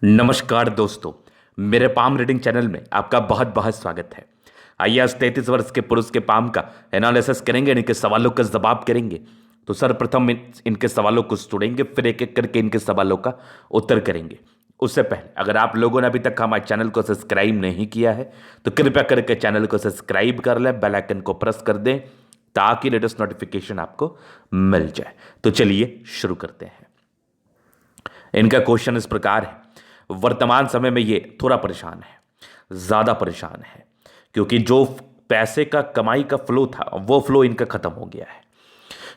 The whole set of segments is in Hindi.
नमस्कार दोस्तों। मेरे पाम रीडिंग चैनल में आपका बहुत बहुत स्वागत है। आइए आज 33 वर्ष के पुरुष के पाम का एनालिसिस करेंगे, इनके सवालों का जवाब करेंगे। तो सर्वप्रथम इनके सवालों को सुनेंगे, फिर एक एक करके इनके सवालों का उत्तर करेंगे। उससे पहले अगर आप लोगों ने अभी तक हमारे चैनल को सब्सक्राइब नहीं किया है तो कृपया करके चैनल को सब्सक्राइब कर लें, बेल आइकन को प्रेस कर दें ताकि लेटेस्ट नोटिफिकेशन आपको मिल जाए। तो चलिए शुरू करते हैं। इनका क्वेश्चन इस प्रकार है, वर्तमान समय में ये थोड़ा परेशान है, ज़्यादा परेशान है, क्योंकि जो पैसे का कमाई का फ्लो था वो फ्लो इनका ख़त्म हो गया है।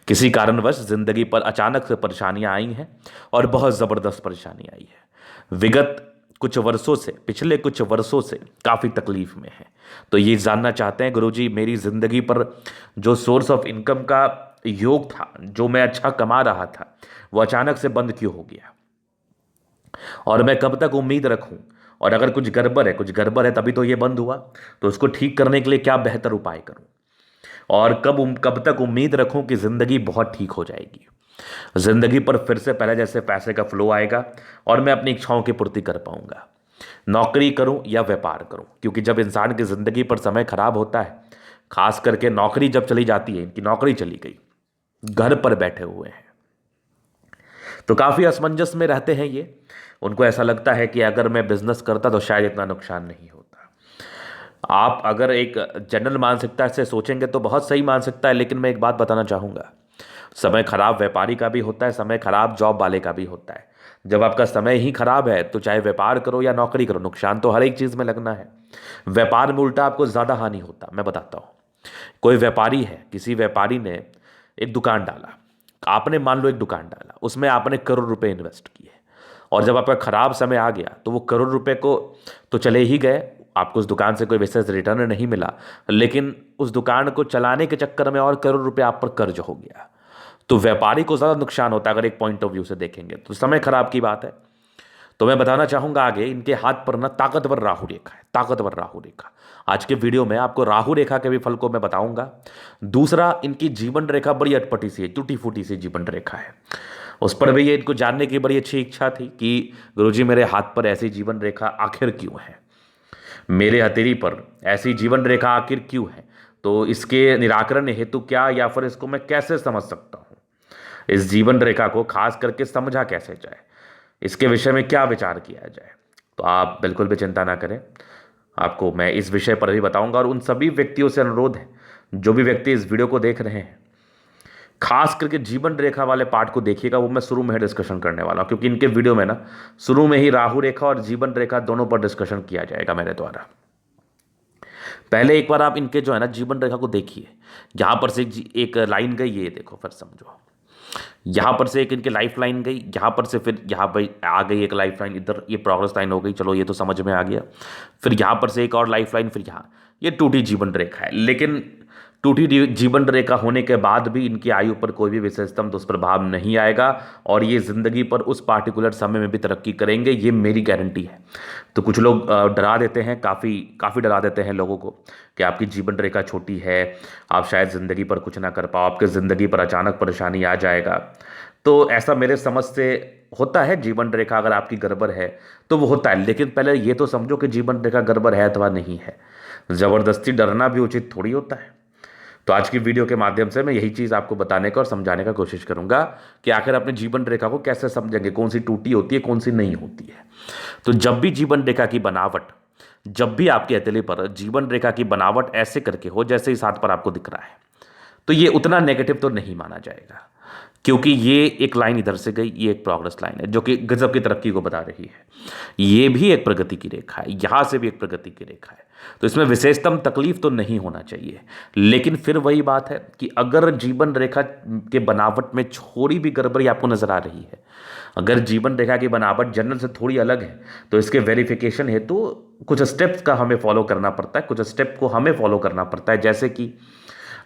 किसी कारणवश ज़िंदगी पर अचानक से परेशानियां आई हैं और बहुत ज़बरदस्त परेशानी आई है। विगत कुछ वर्षों से, पिछले कुछ वर्षों से काफ़ी तकलीफ में है। तो ये जानना चाहते हैं, गुरुजी मेरी ज़िंदगी पर जो सोर्स ऑफ इनकम का योग था, जो मैं अच्छा कमा रहा था, वो अचानक से बंद क्यों हो गया और मैं कब तक उम्मीद रखूं, और अगर कुछ गड़बड़ है तभी तो ये बंद हुआ, तो उसको ठीक करने के लिए क्या बेहतर उपाय करूं, और कब तक उम्मीद रखूं कि ज़िंदगी बहुत ठीक हो जाएगी, ज़िंदगी पर फिर से पहले जैसे पैसे का फ्लो आएगा और मैं अपनी इच्छाओं की पूर्ति कर पाऊंगा। नौकरी करूं या व्यापार करूं, क्योंकि जब इंसान की ज़िंदगी पर समय खराब होता है, खास करके नौकरी जब चली जाती है, इनकी नौकरी चली गई, घर पर बैठे हुए हैं, तो काफ़ी असमंजस में रहते हैं ये। उनको ऐसा लगता है कि अगर मैं बिजनेस करता तो शायद इतना नुकसान नहीं होता। आप अगर एक जनरल मानसिकता से सोचेंगे तो बहुत सही मानसिकता है, लेकिन मैं एक बात बताना चाहूँगा, समय खराब व्यापारी का भी होता है, समय खराब जॉब वाले का भी होता है। जब आपका समय ही खराब है तो चाहे व्यापार करो या नौकरी करो, नुकसान तो हर एक चीज़ में लगना है। व्यापार में उल्टा आपको ज़्यादा हानि होता। मैं बताता हूँ, कोई व्यापारी है, किसी व्यापारी ने एक दुकान डाला, आपने मान लो एक दुकान डाला, उसमें आपने करोड़ रुपए इन्वेस्ट किए, और जब आपका खराब समय आ गया तो वो करोड़ रुपए को तो चले ही गए, आपको उस दुकान से कोई विशेष रिटर्न नहीं मिला, लेकिन उस दुकान को चलाने के चक्कर में और करोड़ रुपए आप पर कर्ज हो गया। तो व्यापारी को ज़्यादा नुकसान होता है अगर एक पॉइंट ऑफ व्यू से देखेंगे तो, समय खराब की बात है। तो मैं बताना चाहूंगा आगे, इनके हाथ पर ना ताकतवर राहु रेखा है, ताकतवर राहु रेखा। आज के वीडियो में आपको राहु रेखा के भी फल को मैं बताऊंगा। दूसरा, इनकी जीवन रेखा बड़ी अटपटी सी है, टूटी फूटी सी जीवन रेखा है। उस पर भी ये इनको जानने की बड़ी अच्छी इच्छा थी कि गुरुजी मेरे हाथ पर ऐसी जीवन रेखा आखिर क्यों है, मेरे हथेली पर ऐसी जीवन रेखा आखिर क्यों है, तो इसके निराकरण हेतु क्या, या फिर इसको मैं कैसे समझ सकता हूँ, इस जीवन रेखा को खास करके समझा कैसे जाए, इसके विषय में क्या विचार किया जाए। तो आप बिल्कुल भी चिंता ना करें, आपको मैं इस विषय पर भी बताऊंगा। और उन सभी व्यक्तियों से अनुरोध है, जो भी व्यक्ति इस वीडियो को देख रहे हैं, खास करके जीवन रेखा वाले पार्ट को देखिएगा, वो मैं शुरू में ही डिस्कशन करने वाला हूँ, क्योंकि इनके वीडियो में ना शुरू में ही राहु रेखा और जीवन रेखा दोनों पर डिस्कशन किया जाएगा मेरे द्वारा। पहले एक बार आप इनके जो है ना जीवन रेखा को देखिए, यहाँ पर से एक लाइन गई, ये देखो, फिर समझो, यहाँ पर से एक इनकी लाइफ लाइन गई, यहाँ पर से फिर यहाँ पर आ गई एक लाइफ लाइन, इधर ये प्रोग्रेस लाइन हो गई, चलो ये तो समझ में आ गया। फिर यहाँ पर से एक और लाइफ लाइन, फिर यहाँ, ये टूटी जीवन रेखा है। लेकिन टूटी जीवन रेखा होने के बाद भी इनकी आयु पर कोई भी विशेषतम दुष्प्रभाव नहीं आएगा, और ये ज़िंदगी पर उस पार्टिकुलर समय में भी तरक्की करेंगे, ये मेरी गारंटी है। तो कुछ लोग डरा देते हैं, काफ़ी काफ़ी डरा देते हैं लोगों को कि आपकी जीवन रेखा छोटी है, आप शायद ज़िंदगी पर कुछ ना कर पाओ, आपके ज़िंदगी पर अचानक परेशानी आ जाएगा। तो ऐसा मेरे समझ से होता है, जीवन रेखा अगर आपकी गड़बड़ है तो वो होता है, लेकिन पहले ये तो समझो कि जीवन रेखा गड़बड़ है अथवा नहीं है। ज़बरदस्ती डरना भी उचित थोड़ी होता है। तो आज की वीडियो के माध्यम से मैं यही चीज़ आपको बताने का और समझाने का कोशिश करूंगा कि आखिर अपने जीवन रेखा को कैसे समझेंगे, कौन सी टूटी होती है, कौन सी नहीं होती है। तो जब भी जीवन रेखा की बनावट, जब भी आपके हथेली पर जीवन रेखा की बनावट ऐसे करके हो जैसे इस हाथ पर आपको दिख रहा है, तो ये उतना नेगेटिव तो नहीं माना जाएगा, क्योंकि ये एक लाइन इधर से गई, ये एक प्रोग्रेस लाइन है जो कि गजब की तरक्की को बता रही है। ये भी एक प्रगति की रेखा है, यहाँ से भी एक प्रगति की रेखा है, तो इसमें विशेषतम तकलीफ तो नहीं होना चाहिए। लेकिन फिर वही बात है कि अगर जीवन रेखा के बनावट में थोड़ी भी गड़बड़ी आपको नजर आ रही है, अगर जीवन रेखा की बनावट जनरल से थोड़ी अलग है, तो इसके वेरिफिकेशन हेतु कुछ स्टेप्स का हमें फॉलो करना पड़ता है, कुछ स्टेप को हमें फॉलो करना पड़ता है। जैसे कि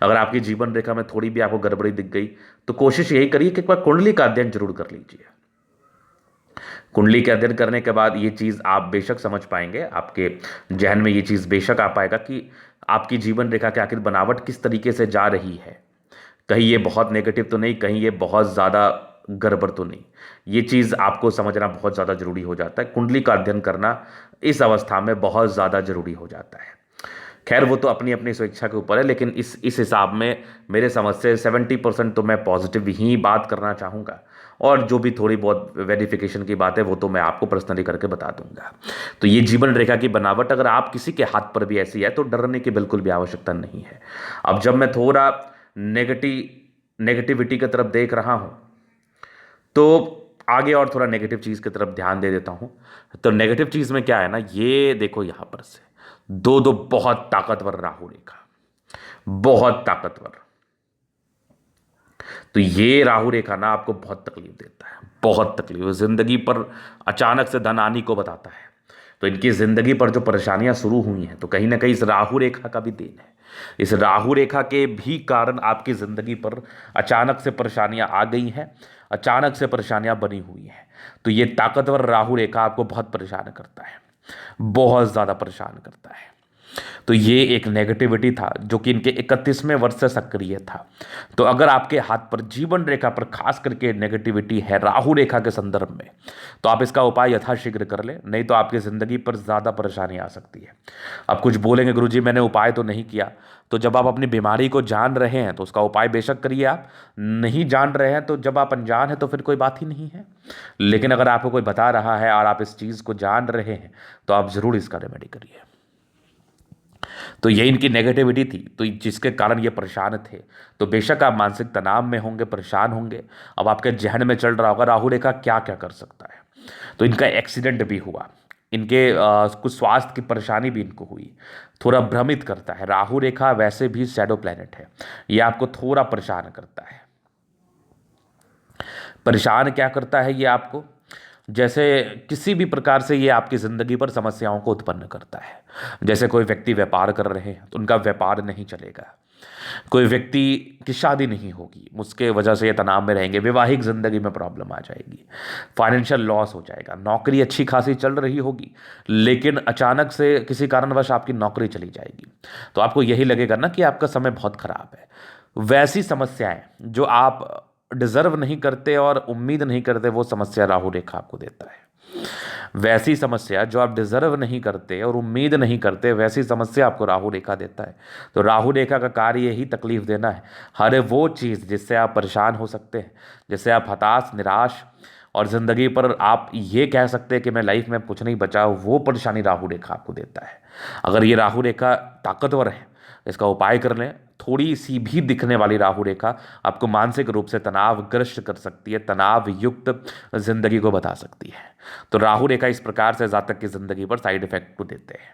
अगर आपकी जीवन रेखा में थोड़ी भी आपको गड़बड़ी दिख गई तो कोशिश यही करिए कि एक बार कुंडली का अध्ययन जरूर कर लीजिए। कुंडली के अध्ययन करने के बाद ये चीज़ आप बेशक समझ पाएंगे, आपके जहन में ये चीज़ बेशक आ पाएगा कि आपकी जीवन रेखा की आखिर बनावट किस तरीके से जा रही है। कहीं ये बहुत नेगेटिव तो नहीं, कहीं ये बहुत ज़्यादा गड़बड़ तो नहीं। ये चीज़ आपको समझना बहुत ज़्यादा जरूरी हो जाता है। कुंडली का अध्ययन करना इस अवस्था में बहुत ज़्यादा जरूरी हो जाता है। खैर वो तो अपनी अपनी स्वेच्छा के ऊपर है, लेकिन इस हिसाब में मेरे समझ से 70% तो मैं पॉजिटिव ही बात करना चाहूँगा, और जो भी थोड़ी बहुत वेरिफिकेशन की बात है वो तो मैं आपको पर्सनली करके बता दूंगा। तो ये जीवन रेखा की बनावट अगर आप किसी के हाथ पर भी ऐसी है तो डरने की बिल्कुल भी आवश्यकता नहीं है। अब जब मैं थोड़ा नेगेटिविटी की तरफ देख रहा हूँ तो आगे और थोड़ा नेगेटिव चीज़ की तरफ ध्यान दे देता हूँ। तो नेगेटिव चीज़ में क्या है ना, ये देखो यहाँ पर से दो दो बहुत ताकतवर राहु रेखा, बहुत ताकतवर। तो ये राहु रेखा ना आपको बहुत तकलीफ देता है, बहुत तकलीफ। जिंदगी पर अचानक से धन आने को बताता है। तो इनकी जिंदगी पर जो परेशानियां शुरू हुई हैं तो कहीं ना कहीं इस राहु रेखा का भी देन है। इस राहु रेखा के भी कारण आपकी जिंदगी पर अचानक से परेशानियां आ गई हैं, अचानक से परेशानियां बनी हुई हैं। तो ये ताकतवर राहु रेखा आपको बहुत परेशान करता है, बहुत ज़्यादा परेशान करता है। तो ये एक नेगेटिविटी था जो कि इनके 31वें वर्ष से सक्रिय था। तो अगर आपके हाथ पर जीवन रेखा पर खास करके नेगेटिविटी है राहु रेखा के संदर्भ में, तो आप इसका उपाय यथाशीघ्र कर लें, नहीं तो आपकी ज़िंदगी पर ज़्यादा परेशानी आ सकती है। आप कुछ बोलेंगे गुरुजी मैंने उपाय तो नहीं किया, तो जब आप अपनी बीमारी को जान रहे हैं तो उसका उपाय बेशक करिए। आप नहीं जान रहे हैं तो जब आप अनजान हैं तो फिर कोई बात ही नहीं है। लेकिन अगर आपको कोई बता रहा है और आप इस चीज़ को जान रहे हैं तो आप ज़रूर इसका रेमेडी करिए। तो ये इनकी नेगेटिविटी थी, तो जिसके कारण ये परेशान थे। तो बेशक आप मानसिक तनाव में होंगे, परेशान होंगे। अब आपके जहन में चल रहा होगा राहु रेखा क्या क्या कर सकता है। तो इनका एक्सीडेंट भी हुआ, इनके कुछ स्वास्थ्य की परेशानी भी इनको हुई, थोड़ा भ्रमित करता है। राहु रेखा वैसे भी शैडो प्लैनेट है, ये आपको थोड़ा परेशान करता है। परेशान क्या करता है ये आपको, जैसे किसी भी प्रकार से ये आपकी ज़िंदगी पर समस्याओं को उत्पन्न करता है। जैसे कोई व्यक्ति व्यापार कर रहे हैं तो उनका व्यापार नहीं चलेगा, कोई व्यक्ति की शादी नहीं होगी, उसके वजह से ये तनाव में रहेंगे, वैवाहिक ज़िंदगी में प्रॉब्लम आ जाएगी, फाइनेंशियल लॉस हो जाएगा, नौकरी अच्छी खासी चल रही होगी लेकिन अचानक से किसी कारणवश आपकी नौकरी चली जाएगी। तो आपको यही लगेगा ना कि आपका समय बहुत ख़राब है। वैसी समस्याएं जो आप डिजर्व नहीं करते और उम्मीद नहीं करते वो समस्या राहु रेखा आपको देता है। वैसी समस्या जो आप डिजर्व नहीं करते और उम्मीद नहीं करते वैसी समस्या आपको राहु रेखा देता है। तो राहु रेखा का कार्य यही तकलीफ देना है। हर वो चीज़ जिससे आप परेशान हो सकते हैं, जिससे आप हताश, निराश और ज़िंदगी पर आप ये कह सकते हैं कि मैं लाइफ में कुछ नहीं बचा, वो परेशानी राहु रेखा आपको देता है। अगर ये राहु रेखा ताकतवर है, इसका उपाय कर लें। थोड़ी सी भी दिखने वाली राहु रेखा आपको मानसिक रूप से तनावग्रस्त कर सकती है, तनाव युक्त जिंदगी को बता सकती है। तो राहु रेखा इस प्रकार से जातक की जिंदगी पर साइड इफेक्ट को देते हैं।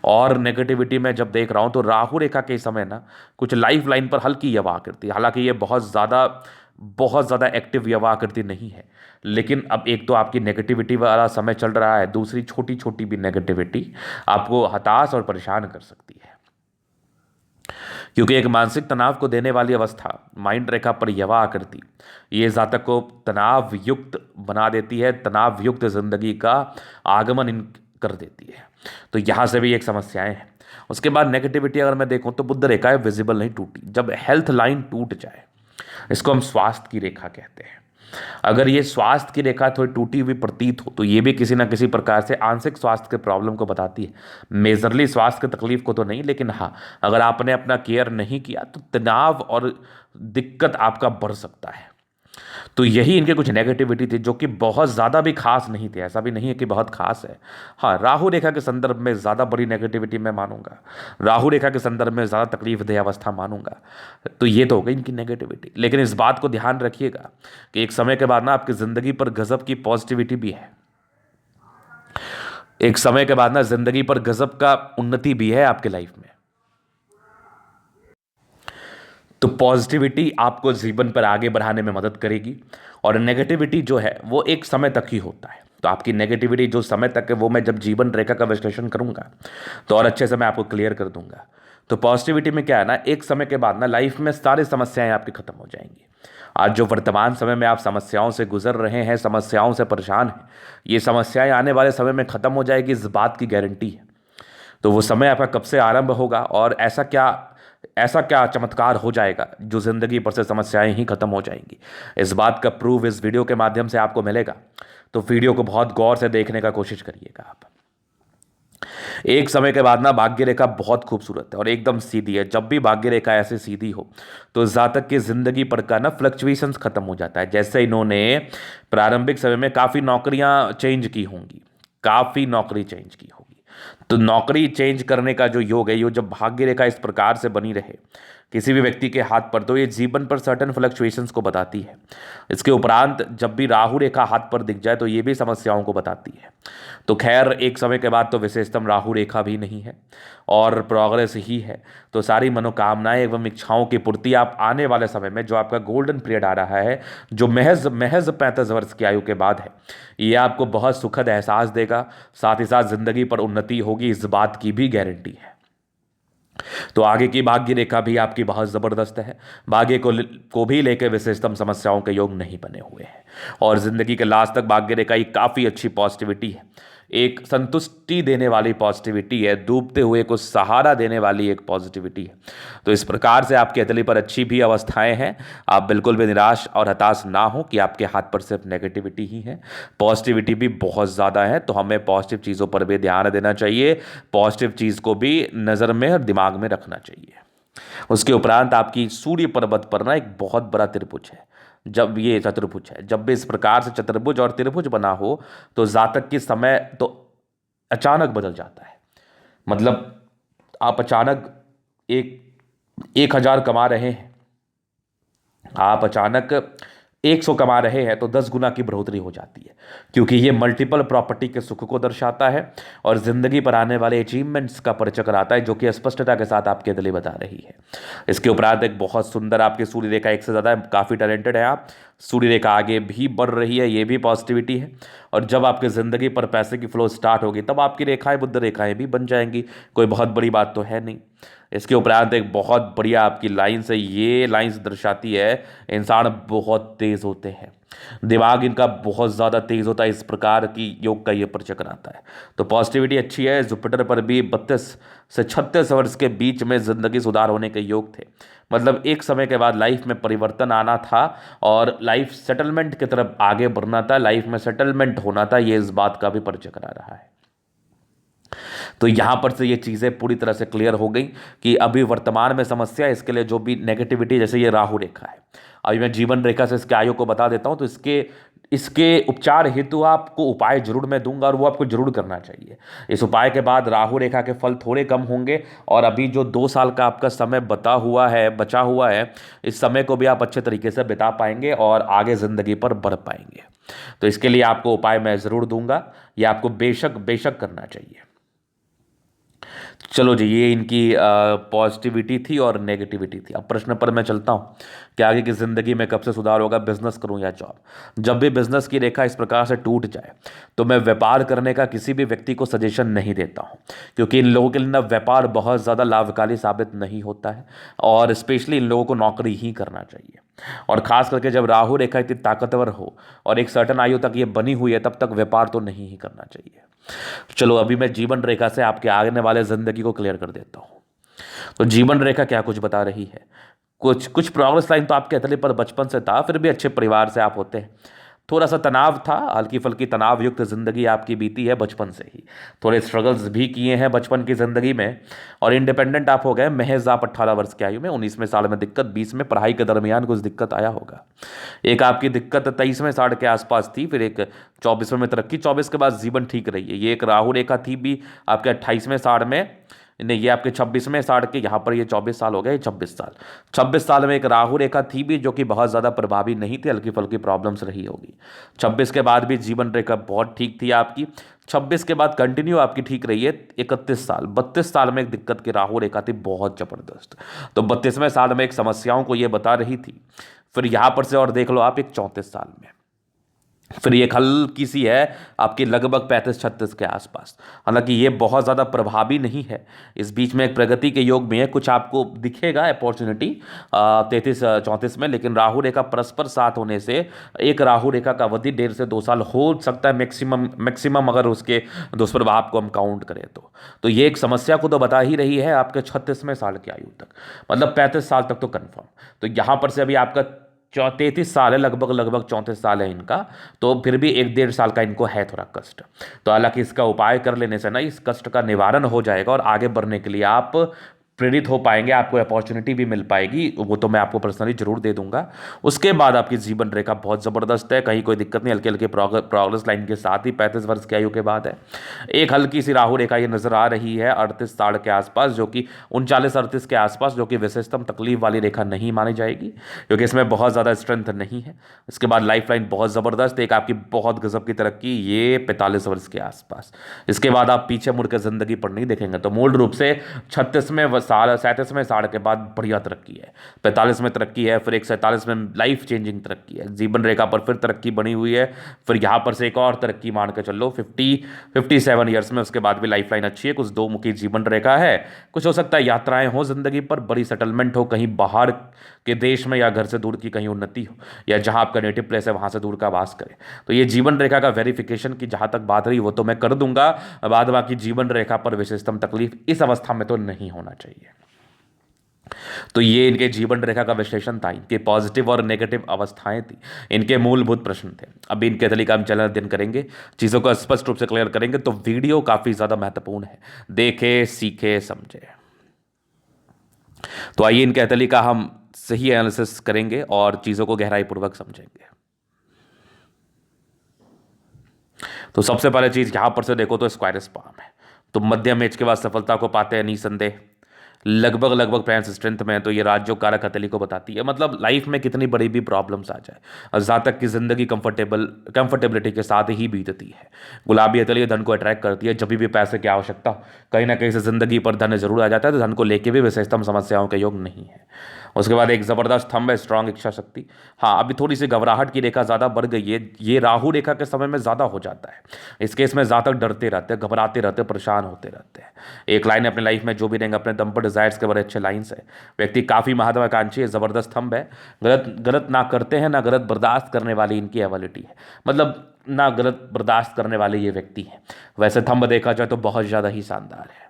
और नेगेटिविटी में जब देख रहा हूं तो राहु रेखा के समय ना कुछ लाइफ लाइन पर हल्की यवा आकृति, हालांकि ये बहुत ज़्यादा एक्टिव यवा आकृति नहीं है, लेकिन अब एक तो आपकी नेगेटिविटी वाला समय चल रहा है, दूसरी छोटी छोटी भी नेगेटिविटी आपको हताश और परेशान कर सकती है। क्योंकि एक मानसिक तनाव को देने वाली अवस्था माइंड रेखा पर यवा आकृति ये जातक को तनाव युक्त बना देती है, तनाव युक्त जिंदगी का आगमन कर देती है। तो यहाँ से भी एक समस्याएं हैं। उसके बाद नेगेटिविटी अगर मैं देखूं तो बुध रेखा है विजिबल नहीं टूटी। जब हेल्थ लाइन टूट जाए, इसको हम स्वास्थ्य की रेखा कहते हैं। अगर ये स्वास्थ्य की रेखा थोड़ी टूटी हुई प्रतीत हो तो ये भी किसी ना किसी प्रकार से आंशिक स्वास्थ्य के प्रॉब्लम को बताती है। मेजरली स्वास्थ्य की तकलीफ को तो नहीं, लेकिन हाँ अगर आपने अपना केयर नहीं किया तो तनाव और दिक्कत आपका बढ़ सकता है। तो यही इनके कुछ नेगेटिविटी थी जो कि बहुत ज़्यादा भी खास नहीं थी, ऐसा भी नहीं है कि बहुत खास है। हाँ राहु रेखा के संदर्भ में ज़्यादा बड़ी नेगेटिविटी मैं मानूंगा, राहु रेखा के संदर्भ में ज़्यादा तकलीफदेह अवस्था मानूंगा। तो ये तो हो गई इनकी नेगेटिविटी। लेकिन इस बात को ध्यान रखिएगा कि एक समय के बाद ना आपकी ज़िंदगी पर गजब की पॉजिटिविटी भी है। एक समय के बाद ना जिंदगी पर गजब का उन्नति भी है आपके लाइफ में। तो पॉजिटिविटी आपको जीवन पर आगे बढ़ाने में मदद करेगी, और नेगेटिविटी जो है वो एक समय तक ही होता है। तो आपकी नेगेटिविटी जो समय तक है वो मैं जब जीवन रेखा का विश्लेषण करूंगा तो और अच्छे से मैं आपको क्लियर कर दूंगा। तो पॉजिटिविटी में क्या है ना, एक समय के बाद ना लाइफ में सारी समस्याएं आपकी खत्म हो जाएंगी। आज जो वर्तमान समय में आप समस्याओं से गुजर रहे हैं, समस्याओं से परेशान हैं, ये समस्याएं आने वाले समय में खत्म हो जाएगी, इस बात की गारंटी है। तो वो समय आपका कब से आरंभ होगा और ऐसा क्या ऐसा क्या चमत्कार हो जाएगा जो जिंदगी पर से समस्याएं ही खत्म हो जाएंगी? इस बात का प्रूफ इस वीडियो के माध्यम से आपको मिलेगा। तो वीडियो को बहुत गौर से देखने का कोशिश करिएगा आप। एक समय के बाद ना भाग्य रेखा बहुत खूबसूरत है और एकदम सीधी है। जब भी भाग्य रेखा ऐसे सीधी हो तो जातक की जिंदगी पर का ना फ्लक्चुएशंस खत्म हो जाता है। जैसे इन्होंने प्रारंभिक समय में काफ़ी नौकरियां चेंज की होंगी, काफ़ी नौकरी चेंज की होगी, तो नौकरी चेंज करने का जो योग है, ये जब भाग्य रेखा इस प्रकार से बनी रहे किसी भी व्यक्ति के हाथ पर, तो ये जीवन पर सर्टन फ्लक्चुएशंस को बताती है। इसके उपरांत जब भी राहु रेखा हाथ पर दिख जाए तो ये भी समस्याओं को बताती है। तो खैर एक समय के बाद तो विशेषतम राहु रेखा भी नहीं है और प्रोग्रेस ही है। तो सारी मनोकामनाएं एवं इच्छाओं की पूर्ति आप आने वाले समय में, जो आपका गोल्डन पीरियड आ रहा है, जो महज महज 35 वर्ष की आयु के बाद है, ये आपको बहुत सुखद एहसास देगा। साथ ही साथ जिंदगी पर उन्नति होगी, इस बात की भी गारंटी है। तो आगे की भाग्य रेखा भी आपकी बहुत जबरदस्त है। भाग्य को भी लेकर विशेषतम समस्याओं के योग नहीं बने हुए हैं और जिंदगी के लास्ट तक भाग्य रेखा एक काफी अच्छी पॉजिटिविटी है, एक संतुष्टि देने वाली पॉजिटिविटी है, डूबते हुए को सहारा देने वाली एक पॉजिटिविटी है। तो इस प्रकार से आपके अतली पर अच्छी भी अवस्थाएं हैं। आप बिल्कुल भी निराश और हताश ना हो कि आपके हाथ पर सिर्फ नेगेटिविटी ही है, पॉजिटिविटी भी बहुत ज़्यादा है। तो हमें पॉजिटिव चीज़ों पर भी ध्यान देना चाहिए, पॉजिटिव चीज़ को भी नज़र में और दिमाग में रखना चाहिए। उसके उपरांत आपकी सूर्य पर्वत पर ना एक बहुत बड़ा त्रिभुज है। जब ये चतुर्भुज है, जब भी इस प्रकार से चतुर्भुज और त्रिभुज बना हो तो जातक के समय तो अचानक बदल जाता है। मतलब आप अचानक एक 1,000 कमा रहे हैं, आप अचानक 100 कमा रहे हैं, तो 10 गुना की बढ़ोतरी हो जाती है, क्योंकि ये मल्टीपल प्रॉपर्टी के सुख को दर्शाता है और जिंदगी पर आने वाले अचीवमेंट्स का परिचय कराता है, जो कि स्पष्टता के साथ आपके दिली बता रही है। इसके उपरांत एक बहुत सुंदर आपकी सूर्य रेखा, एक से ज़्यादा है, काफ़ी टैलेंटेड है आप। सूर्य रेखा आगे भी बढ़ रही है, ये भी पॉजिटिविटी है। और जब आपकी ज़िंदगी पर पैसे की फ्लो स्टार्ट होगी तब आपकी रेखाएं बुद्ध रेखाएं भी बन जाएंगी, कोई बहुत बड़ी बात तो है नहीं। इसके उपरांत एक बहुत बढ़िया आपकी लाइन्स है, ये लाइन्स दर्शाती है इंसान बहुत तेज़ होते हैं, दिमाग इनका बहुत ज़्यादा तेज़ होता है, इस प्रकार की योग का ये परिचय कराता है। तो पॉजिटिविटी अच्छी है। जुपिटर पर भी 32 से 36 वर्ष के बीच में ज़िंदगी सुधार होने के योग थे। मतलब एक समय के बाद लाइफ में परिवर्तन आना था और लाइफ सेटलमेंट की तरफ आगे बढ़ना था, लाइफ में सेटलमेंट होना था, ये इस बात का भी परिचय करा रहा है। तो यहाँ पर से ये चीज़ें पूरी तरह से क्लियर हो गई कि अभी वर्तमान में समस्या, इसके लिए जो भी नेगेटिविटी, जैसे ये राहु रेखा है, अभी मैं जीवन रेखा से इसके आयु को बता देता हूँ। तो इसके इसके उपचार हेतु आपको उपाय जरूर मैं दूंगा और वो आपको जरूर करना चाहिए। इस उपाय के बाद राहु रेखा के फल थोड़े कम होंगे और अभी जो 2 साल का आपका समय बचा हुआ है, इस समय को भी आप अच्छे तरीके से बिता पाएंगे और आगे ज़िंदगी पर बढ़ पाएंगे। तो इसके लिए आपको उपाय मैं ज़रूर दूंगा, ये आपको बेशक बेशक करना चाहिए। चलो जी, ये इनकी पॉजिटिविटी थी और नेगेटिविटी थी। अब प्रश्न पर मैं चलता हूँ कि आगे की ज़िंदगी में कब से सुधार होगा, बिजनेस करूँ या जॉब। जब भी बिजनेस की रेखा इस प्रकार से टूट जाए तो मैं व्यापार करने का किसी भी व्यक्ति को सजेशन नहीं देता हूँ, क्योंकि इन लोगों के लिए ना व्यापार बहुत ज़्यादा लाभकारी साबित नहीं होता है और स्पेशली इन लोगों को नौकरी ही करना चाहिए। और ख़ास करके जब राहु रेखा इतनी ताकतवर हो और एक सर्टन आयु तक ये बनी हुई है, तब तक व्यापार तो नहीं ही करना चाहिए। चलो अभी मैं जीवन रेखा से आपके आने वाले जिंदगी को क्लियर कर देता हूँ। तो जीवन रेखा क्या कुछ बता रही है, कुछ कुछ प्रोग्रेस लाइन तो आपके हथेली पर बचपन से था, फिर भी अच्छे परिवार से आप होते हैं। थोड़ा सा तनाव था, हल्की फुल्की तनाव युक्त जिंदगी आपकी बीती है बचपन से ही, थोड़े स्ट्रगल्स भी किए हैं बचपन की जिंदगी में और इंडिपेंडेंट आप हो गए महज आप 18 वर्ष की आयु में। 19वें साल में दिक्कत, 20 में पढ़ाई के दरमियान कुछ दिक्कत आया होगा। एक आपकी दिक्कत 23वें साल के आसपास थी, फिर एक 24वें में तरक्की, 24 के बाद जीवन ठीक रही है। ये एक राहु रेखा थी भी आपके 28वें साल में, नहीं ये आपके 26वें साल के, यहाँ पर ये 24 साल हो गए, 26 साल में एक राहु रेखा थी भी, जो कि बहुत ज़्यादा प्रभावी नहीं थी, हल्की फुल्की प्रॉब्लम्स रही होगी। 26 के बाद भी जीवन रेखा बहुत ठीक थी आपकी। 26 के बाद कंटिन्यू आपकी ठीक रही है 31 साल। 32 साल में एक दिक्कत की राहु रेखा थी बहुत ज़बरदस्त, तो 32वें साल में एक समस्याओं को ये बता रही थी। फिर यहाँ पर से और देख लो आप एक 34 साल में, फिर ये एक हल्की सी है आपकी लगभग 35-36 के आसपास। हालांकि ये बहुत ज़्यादा प्रभावी नहीं है। इस बीच में एक प्रगति के योग में है, कुछ आपको दिखेगा अपॉर्चुनिटी 33-34 में, लेकिन राहु रेखा परस्पर साथ होने से एक राहु रेखा का अवधि 1.5 से 2 साल हो सकता है मैक्सिमम मैक्सिमम, अगर उसके दुष्प्रभाव को हम काउंट करें तो ये एक समस्या को तो बता ही रही है आपके 36वें साल की आयु तक, मतलब 35 साल तक तो कन्फर्म। तो यहाँ पर से अभी आपका 33 साल है, लगभग लगभग 34 साल है इनका, तो फिर भी 1-1.5 साल का इनको है थोड़ा कष्ट। तो हालांकि इसका उपाय कर लेने से ना इस कष्ट का निवारण हो जाएगा और आगे बढ़ने के लिए आप प्रेरित हो पाएंगे, आपको अपॉर्चुनिटी भी मिल पाएगी, वो तो मैं आपको पर्सनली जरूर दे दूंगा। उसके बाद आपकी जीवन रेखा बहुत ज़बरदस्त है, कहीं कोई दिक्कत नहीं, हल्के हल्के प्रोग्रेस लाइन के साथ ही 35 वर्ष की आयु के बाद है। एक हल्की सी राहु रेखा ये नजर आ रही है 38 साल के आसपास, जो कि 39-38 के आसपास, जो कि विशेषतम तकलीफ वाली रेखा नहीं मानी जाएगी, क्योंकि इसमें बहुत ज़्यादा स्ट्रेंथ नहीं है। इसके बाद लाइफ लाइन बहुत ज़बरदस्त, एक आपकी बहुत गजब की तरक्की ये 45 वर्ष के आसपास। इसके बाद आप पीछे मुड़ के ज़िंदगी पर नहीं देखेंगे। तो मूल रूप से 37वें साल के बाद बढ़िया तरक्की है, 45 में तरक्की है, फिर एक 47 में लाइफ चेंजिंग तरक्की है, जीवन रेखा पर फिर तरक्की बनी हुई है, फिर यहाँ पर से एक और तरक्की मान के चलो 57 ईयर्स में, उसके बाद भी लाइफ लाइन अच्छी है, कुछ दो मुखी जीवन रेखा है, कुछ हो सकता है यात्राएं हो जिंदगी पर, बड़ी सेटलमेंट हो कहीं बाहर के देश में या घर से दूर की कहीं उन्नति हो, या जहां आपका नेटिव प्लेस है वहां से दूर का वास करे। तो ये जीवन रेखा का वेरिफिकेशन की जहां तक बात रही वो तो मैं कर दूंगा, बाद बाकी जीवन रेखा पर विशेषतम तकलीफ इस अवस्था में तो नहीं होना चाहिए। तो ये इनके जीवन रेखा का विश्लेषण था, इनके पॉजिटिव और नेगेटिव अवस्थाएं थी, इनके मूलभूत प्रश्न थे। अभी इनके तरीका हम चलन अध्ययन करेंगे, चीज़ों को स्पष्ट रूप से क्लियर करेंगे। तो वीडियो काफ़ी ज़्यादा महत्वपूर्ण है, देखे सीखे समझे। तो आइए इनके तरीका हम सही एनालिसिस करेंगे और चीज़ों को गहराईपूर्वक समझेंगे। तो सबसे पहले चीज़ यहां पर से देखो तो स्क्वायर स्पाम है, तो मध्यम एज के बाद सफलता को पाते हैं निसंदेह, लगभग लगभग फाइनेंस स्ट्रेंथ में है, तो ये राज्यों कारक हथेली को बताती है। मतलब लाइफ में कितनी बड़ी भी प्रॉब्लम्स आ जाए और जहाँ तक कि जिंदगी कंफर्टेबिलिटी के साथ ही बीतती है। गुलाबी हथेली धन को अट्रैक्ट करती है, जब भी पैसे की आवश्यकता हो, कहीं ना कहीं से जिंदगी पर धन जरूर आ जाता है, तो धन को लेके भी विशेषतम समस्याओं के योग नहीं है। उसके बाद एक जबरदस्त थंब है, स्ट्रांग इच्छा शक्ति। हाँ, अभी थोड़ी सी घबराहट की रेखा ज़्यादा बढ़ गई है, ये राहु रेखा के समय में ज़्यादा हो जाता है। इस केस में ज़्यादा डरते रहते हैं, घबराते रहते हैं, परेशान होते रहते हैं। एक लाइन अपनी लाइफ में जो भी रहेंगे अपने दम पर, डिजायर्स के बड़े अच्छे लाइन्स है। व्यक्ति काफ़ी महत्वाकांक्षी है, ज़बरदस्त थंब है। गलत गलत ना करते हैं, ना गलत बर्दाश्त करने वाली इनकी एबिलिटी है, मतलब ना गलत बर्दाश्त करने वाले ये व्यक्ति हैं। वैसे थंब देखा जाए तो बहुत ज़्यादा ही शानदार है।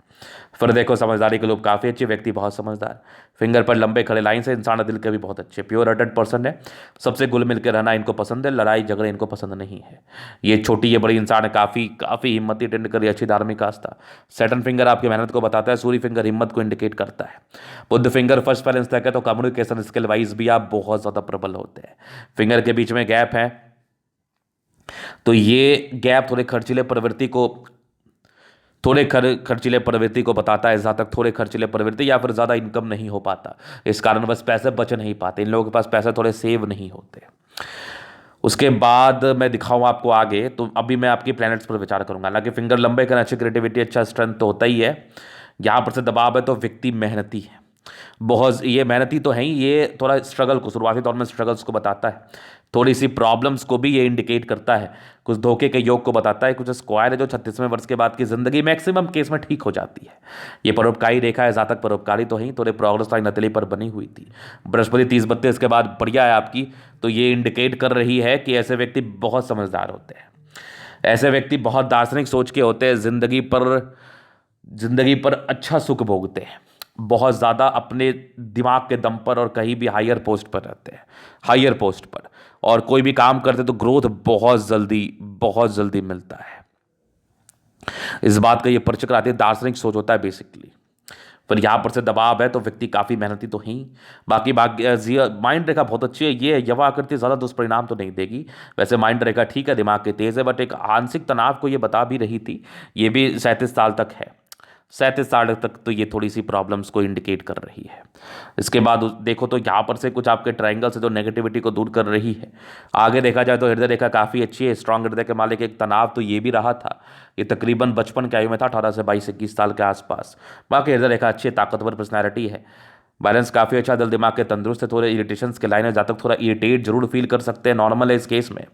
फिर देखो समझदारी के लोग काफ़ी अच्छे, व्यक्ति बहुत समझदार, फिंगर पर लंबे खड़े लाइन से, इंसान दिल के भी बहुत अच्छे, प्योर हार्टेड पर्सन है, सबसे घुल मिल के रहना इनको पसंद है, लड़ाई झगड़े इनको पसंद नहीं है। ये छोटी ये बड़ी इंसान है, काफ़ी काफ़ी हिम्मती, टेंड करी, अच्छी धार्मिक आस्था। सैटर्न फिंगर आपकी मेहनत को बताता है, सूर्य फिंगर हिम्मत को इंडिकेट करता है। बुध फिंगर फर्स्ट बैलेंस तक है, तो कम्युनिकेशन स्किल वाइज भी आप बहुत ज़्यादा प्रबल होते हैं। फिंगर के बीच में गैप है, तो ये गैप थोड़े खर्चीले प्रवृत्ति को खर्चीले प्रवृत्ति को बताता है, जहाँ तक थोड़े खर्चीले प्रवृत्ति या फिर ज़्यादा इनकम नहीं हो पाता, इस कारण बस पैसे बच नहीं पाते, इन लोगों के पास पैसे थोड़े सेव नहीं होते। उसके बाद मैं दिखाऊँ आपको आगे, तो अभी मैं आपकी प्लैनेट्स पर विचार करूंगा। हालांकि फिंगर लंबे करना, अच्छी क्रिएटिविटी, अच्छा स्ट्रेंथ तो होता ही है। यहाँ पर से दबाव है, तो व्यक्ति मेहनती है, बहुत ये मेहनती तो है ही, ये थोड़ा स्ट्रगल को, शुरुआती तौर में स्ट्रगल्स को बताता है, थोड़ी सी प्रॉब्लम्स को भी ये इंडिकेट करता है, कुछ धोखे के योग को बताता है। कुछ स्क्वायर है जो 36वें वर्ष के बाद की जिंदगी मैक्सिमम केस में ठीक हो जाती है। ये परोपकारी रेखा है, जहाँ तक परोपकारी तो ही, थोड़े प्रोग्रेस लाइन नतली पर बनी हुई थी। बृहस्पति 30-32 के बाद बढ़िया है आपकी, तो ये इंडिकेट कर रही है कि ऐसे व्यक्ति बहुत समझदार होते हैं, ऐसे व्यक्ति बहुत दार्शनिक सोच के होते हैं, जिंदगी पर अच्छा सुख भोगते हैं, बहुत ज़्यादा अपने दिमाग के दम पर, और कहीं भी हायर पोस्ट पर रहते हैं, हायर पोस्ट पर, और कोई भी काम करते तो ग्रोथ बहुत जल्दी मिलता है। इस बात का ये परिचय कराती है, दार्शनिक सोच होता है बेसिकली। पर यहाँ पर से दबाव है, तो व्यक्ति काफ़ी मेहनती तो ही, बाकी माइंड रेखा बहुत अच्छी है, ये युवा आकृति ज़्यादा दुष्परिणाम तो नहीं देगी। वैसे माइंड रेखा ठीक है, दिमाग के तेज़ है, बट एक आंशिक तनाव को ये बता भी रही थी। ये भी 37 साल तक है, 37 साल तक तो ये थोड़ी सी प्रॉब्लम्स को इंडिकेट कर रही है। इसके बाद देखो तो यहाँ पर से कुछ आपके ट्रायंगल से जो नेगेटिविटी को दूर कर रही है। आगे देखा जाए तो हृदय रेखा काफ़ी अच्छी है, स्ट्रांग हृदय के मालिक। एक तनाव तो ये भी रहा था, ये तकरीबन बचपन के आयु में था, 18 से 22-21 साल के आसपास। बाकी हृदय रेखा अच्छी है, ताकतवर पर्सनैलिटी है, बैलेंस काफ़ी अच्छा, दिल दिमाग के तंदुरुस्त है, थोड़े इरिटेशंस के लाइन है, जातक थोड़ा इरिटेट जरूर फील कर सकते हैं, नॉर्मल है इस केस में।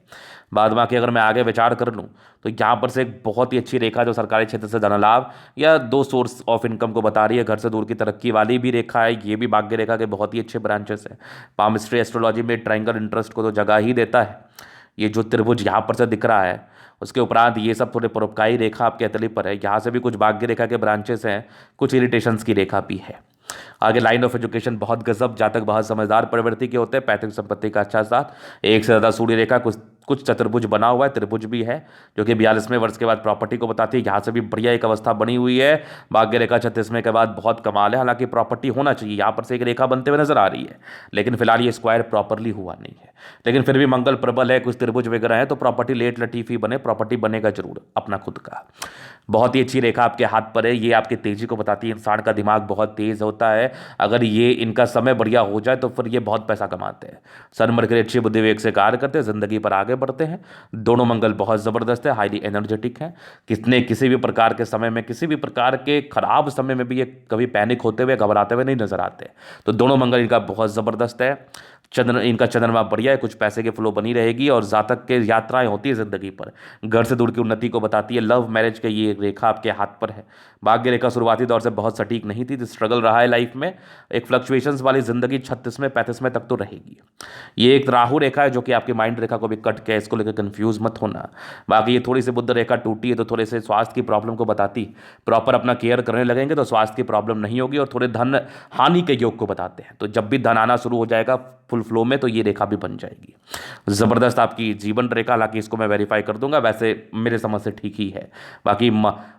बाद बाकी अगर मैं आगे विचार कर लूँ तो यहाँ पर से एक बहुत ही अच्छी रेखा जो सरकारी क्षेत्र से धन लाभ या दो सोर्स ऑफ इनकम को बता रही है, घर से दूर की तरक्की वाली भी रेखा है, ये भी भाग्य रेखा के बहुत ही अच्छे ब्रांचेस है। पामिस्ट्री एस्ट्रोलॉजी में ट्रायंगल इंटरेस्ट को तो जगह ही देता है। ये जो त्रिभुज यहाँ पर से दिख रहा है, उसके उपरांत ये सब थोड़े परोपकारी रेखा आपके अतली पर है, यहाँ से भी कुछ भाग्य रेखा के ब्रांचेस हैं, कुछ इरिटेशंस की रेखा भी है। आगे लाइन ऑफ एजुकेशन बहुत गजब, जातक बहुत समझदार प्रवृत्ति के होते हैं, पैतृक संपत्ति का अच्छा साथ, एक से ज़्यादा सूर्य रेखा, कुछ कुछ चतुर्भुज बना हुआ है, त्रिभुज भी है जो कि 42वें वर्ष के बाद प्रॉपर्टी को बताती है। यहाँ से भी बढ़िया एक अवस्था बनी हुई है। भाग्य रेखा 36वें के बाद बहुत कमाल है, हालांकि प्रॉपर्टी होना चाहिए, यहाँ पर से एक रेखा बनते हुए नजर आ रही है, लेकिन फिलहाल ये स्क्वायर प्रॉपरली हुआ नहीं है। लेकिन फिर भी मंगल प्रबल है, कुछ त्रिभुज वगैरह है, तो प्रॉपर्टी लेट लटीफी बने, प्रॉपर्टी बनेगा जरूर अपना खुद का। बहुत ही अच्छी रेखा आपके हाथ पर है, ये आपकी तेजी को बताती है। इंसान का दिमाग बहुत तेज होता है, अगर ये इनका समय बढ़िया हो जाए तो फिर ये बहुत पैसा कमाते हैं। सन मरकरी अच्छी बुद्धि विवेक से कार्य करते हैं, जिंदगी पर आगे बढ़ते हैं। दोनों मंगल बहुत जबरदस्त है, हाईली एनर्जेटिक है। किसी भी प्रकार के समय में, किसी भी प्रकार के खराब समय में भी ये कभी पैनिक होते हुए, घबराते हुए नहीं नजर आते। तो दोनों मंगल इनका बहुत जबरदस्त है। इनका चंद्रमा बढ़िया है, कुछ पैसे के फ्लो बनी रहेगी, और जातक के यात्राएं होती है जिंदगी पर, घर से दूर की उन्नति को बताती है। लव मैरिज के ये रेखा आपके हाथ पर है। भाग्य रेखा शुरुआती दौर से बहुत सटीक नहीं थी, स्ट्रगल रहा है लाइफ में, एक फ्लक्चुएशंस वाली जिंदगी 36वें 35वें तक तो रहेगी। ये एक राहु रेखा है जो कि आपकी माइंड रेखा को भी कट के, इसको लेकर कंफ्यूज मत होना। बाकी ये थोड़ी सी बुध रेखा टूटी है तो थोड़े से स्वास्थ्य की प्रॉब्लम को बताती, प्रॉपर अपना केयर करने लगेंगे तो स्वास्थ्य की प्रॉब्लम नहीं होगी, और थोड़े धन हानि के योग को बताते हैं। तो जब भी धन आना शुरू हो जाएगा फुल फ्लो में तो ये रेखा भी बन जाएगी। जबरदस्त आपकी जीवन रेखा, हालांकि इसको मैं वेरीफाई कर दूंगा, वैसे मेरे समझ से ठीक ही है। बाकी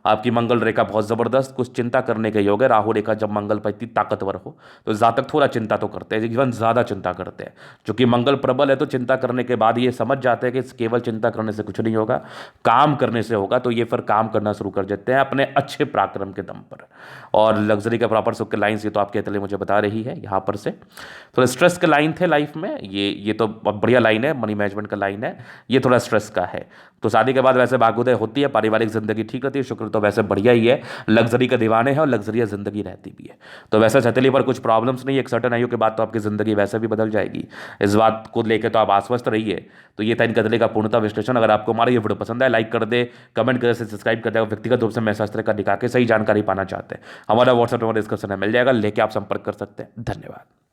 आपकी मंगल रेखा बहुत जबरदस्त, कुछ चिंता करने के योग है। राहु रेखा जब मंगल पर इतनी ताकतवर हो तो जातक थोड़ा चिंता तो करते हैं, जीवन ज्यादा चिंता करते हैं। क्योंकि मंगल प्रबल है तो चिंता करने के बाद ये समझ जाते हैं कि केवल चिंता करने से कुछ नहीं होगा, काम करने से होगा। तो ये फिर काम करना शुरू कर देते हैं अपने अच्छे पराक्रम के दम पर। और लग्जरी का प्रॉपर सुख के लाइन्स ये तो आपके तले मुझे बता रही है। यहाँ पर से थोड़ा स्ट्रेस के लाइन थे लाइफ में, ये तो बहुत बढ़िया लाइन है, मनी मैनेजमेंट का लाइन है, ये थोड़ा स्ट्रेस का है। तो शादी के बाद वैसे भाग्योदय होती है, पारिवारिक जिंदगी ठीक रहती है, शुक्र तो वैसे बढ़िया ही है, लग्जरी के दीवाने हैं और लग्जरियस जिंदगी रहती भी है। तो वैसे छतली पर कुछ प्रॉब्लम्स नहीं, एक सर्टन आयु के बाद तो आपकी जिंदगी वैसे भी बदल जाएगी, इस बात को लेकर तो आप आश्वस्त रहिए। तो ये था इनका तले का पूर्णता विश्लेषण। अगर आपको हमारा ये वीडियो पसंद है, लाइक कर दे, कमेंट कर से सब्सक्राइब कर दे। व्यक्तिगत रूप से मैं शास्त्र का दिखा के सही जानकारी पाना चाहते हैं, हमारा व्हाट्सएप नंबर डिस्क्रिप्शन में मिल जाएगा, लेके आप संपर्क कर सकते हैं। धन्यवाद।